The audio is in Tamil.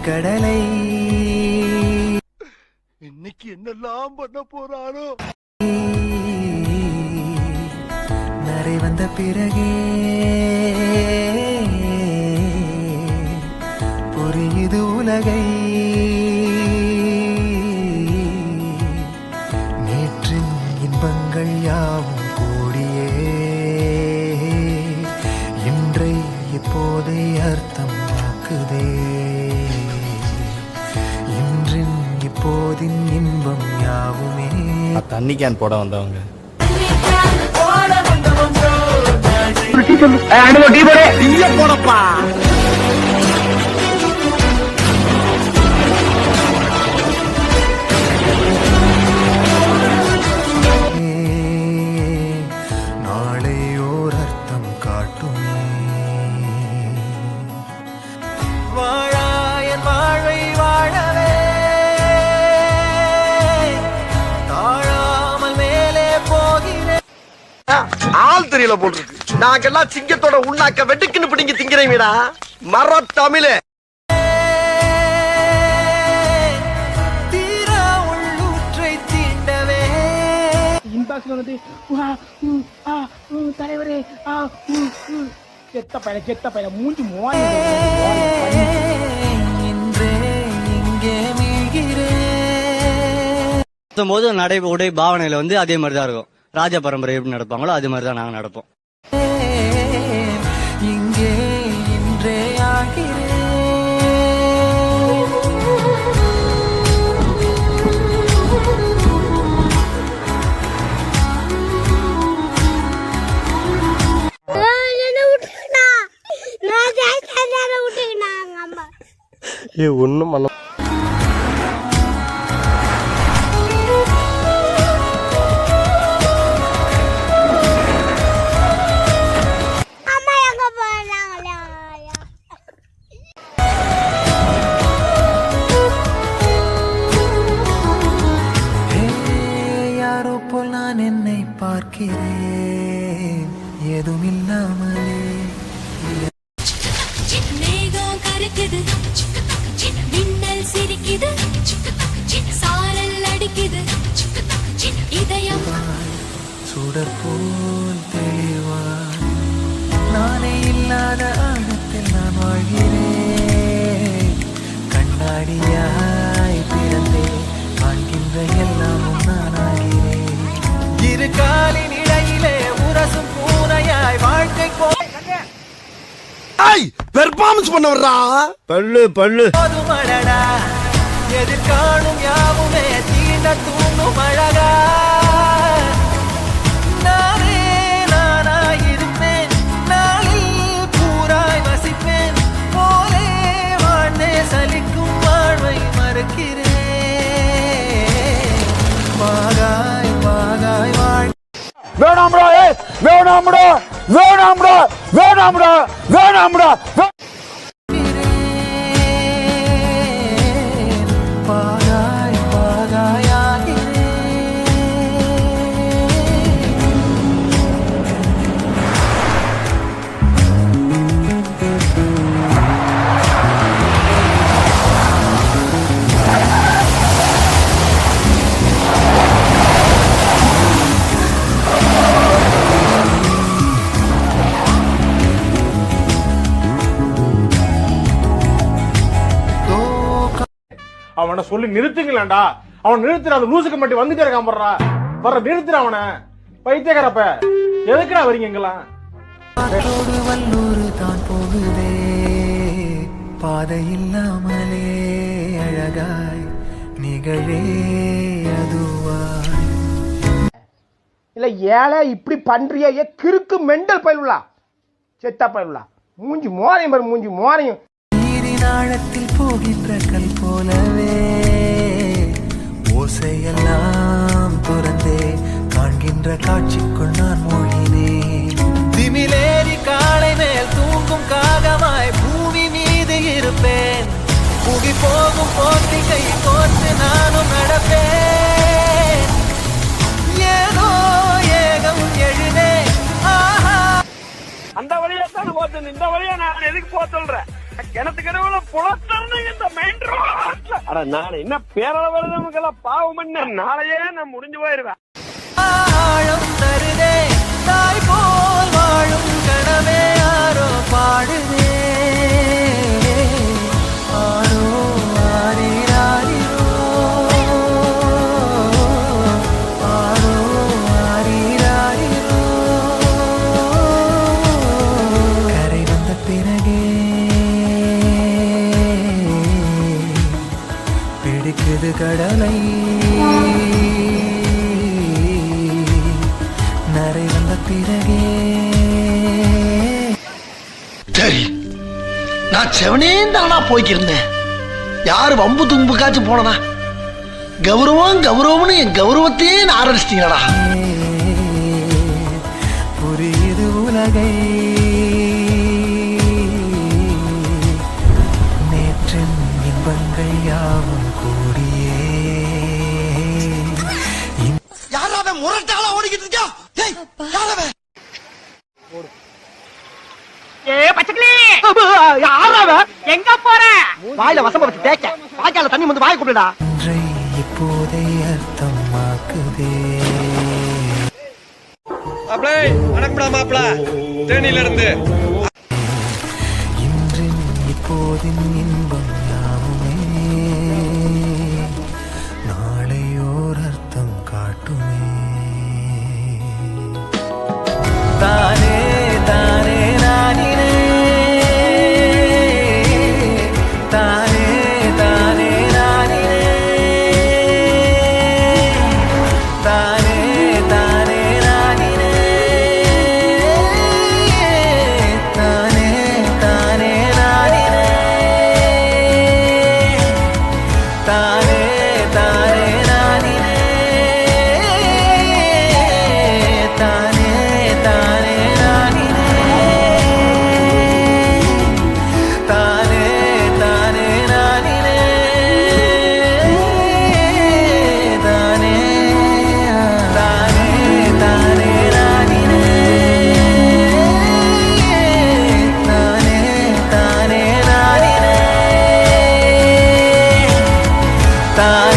கடலை இன்னைக்கு என்னெல்லாம் பண்ண போறாரோ. நரை வந்த பிறகே புரியுது உலகை. நேற்றின் இன்பங்கள் யாவும் கூடியே இன்றை இப்போதை அர்த்தம் ஆக்குதே. இப்போதின் இன்பம் யாவுமே. தண்ணி கேன் போட வந்தவங்க போடப்பா. நாளை ஓர் அர்த்தம் காட்டுமே. வாழாயன் வாழ்வை வாழவே ஆள் தெரியல போட்டிருக்கு. நாங்கெல்லாம் சிங்கத்தோட உண்ணாக்க வெட்டுக்குன்னு பிடிங்க திங்கிறீங்கடா மர தமிழே. தீரா உள்ளூற்றை தீண்டவே இன்பாக்ஸ்ல வந்து தலைவரே செத்த பையல மூஞ்சி மோனே இன்றே இங்கே மீழ்கிறேன் போது நடை உடை பாவனையில வந்து அதே மாதிரிதான் இருக்கும். ராஜ பரம்பரை எப்படி நடப்பாங்களோ அது மாதிரிதான் நாங்க நடப்போம். இங்கே இன்றே ஒண்ணும் பண்ண நான் என்னை பார்க்கிறேன் ஏதுமில்லாமலே. மேகம் கருக்குது, மின்னல் சிரிக்குது, சாரல் அடிக்குது, இதயம் சுடற்போல் தெளிவான். நானே இல்லாத ஆழத்தில் நான் வாழ்கிறேன். கண்ணாடியாய் பிறந்தேன், காண்கின்ற எல்லாமும் நானாகிறேன். இரு காலின் இடையிலே உரசும் பூனையாய் வாழ்க்கை பெர்ஃபார்மன்ஸ் பண்ண வர்றா. பல்லு பல்லு போதுமடடா, எதிர் காணும் யாவுமே தீண்ட தூண்டும் அழகா. நானே நானாயிருப்பேன், நாளில் பூராய் வசிப்பேன். போலே வாழ்ந்தே சலிக்கும் வாழ்வை மறுக்கிறேன். வாகாய் வாகாய் வாழ். வேணாம்டா வேணாம்டா வேணாம்டா வேணாம்டா வேணாம்டா. பாகாய் பாகாயாகிறேன். அவனை சொல்லி நிறுத்துங்களேன்டா. அவன் நிறுத்துற அந்த லூசுக்கு மட்டும் வந்துட்டே இருக்கான். வர்ற நிறுத்துற அவனை. பைத்தியக்காரப்ப எதுக்குடா வரீங்க எங்கெல்லாம்? வல்லூர் தான் போகுதே பாதை இல்லாமலே அழகாய் நிகழே அதுவாய். இல்ல ஏழை இப்படி பண்றிய கிறுக்கு மெண்டல் பயிலுலா செத்தா பயிலுலா மூஞ்சி மோரையும் பாரு, மூஞ்சி மோரையும். நீரின் ஆழத்தில் போகின்ற கல் போலவே ஓசையெல்லாம் துறந்தே காண்கின்ற காட்சிக்குள் நான் மூழ்கினேன். திமிலேறி காலை மேல் தூங்கும் காகமாய் பூமி மீது இருப்பேன். புகி போகும் போட்டிகை கோர்த்து நானும் நடப்பேன். ஏதோ ஏகம் எழுதே ஆஹா. அந்த வழியா தான் போச்சு, இந்த வழியா நான் எதுக்கு போக சொல்றேன்? கிணத்துக்கு நடுவுல புலத்தன்னு இந்த மெயின் ரோட்ல. அட நான் என்ன பேரளவுக்கெல்லாம் பாவம் பண்ண, நாளையே நான் முடிஞ்சு போயிருவேன். ஆழம் தருதே தாய் போல் வாழும் கனவே ஆரோ பாடுதே. ஆரோ ஆரிராரிரோ, ஆரோ ஆரிராரிரோ. கரை வந்த பிறகே பிடிக்குது கடலை. நரை வந்த பிறகே சரி, நான் செவனே தானா போய்க்கிருந்தேன். யாரு வம்பு தும்புக்காச்சும் போனனா? கௌரவம் கௌரவம்னு என் கௌரவத்தையே ஆரம்பிச்சிட்டீங்களா? புரியுது உலகை நேற்றின் இன்பங்கள் யாவும் கூடியே. யாராவது முரட்டால ஓடிக்கிட்டு இருக்கா? எங்க போற? வாயில வசம்ப வச்சு தேய்க்க, வாய்க்கால தண்ணி வந்து வாய கூப்பிடுடா. ஒன்றை இப்போதை அர்த்தமாக்குதே. இன்றின் இப்போதின் இன்பம் யாவுமே நாளையோர் அர்த்தம் காட்டுமே. தானே தானே நானினே, தானே தானே நானினே, தானே தானே நானினே, தானே தானே நானினே, தானே தானே நானினே, தானே தானே நானினே, தானே தானே நானினே, தானே தானே தானே நானினே, தானே தானே நானினே, தானே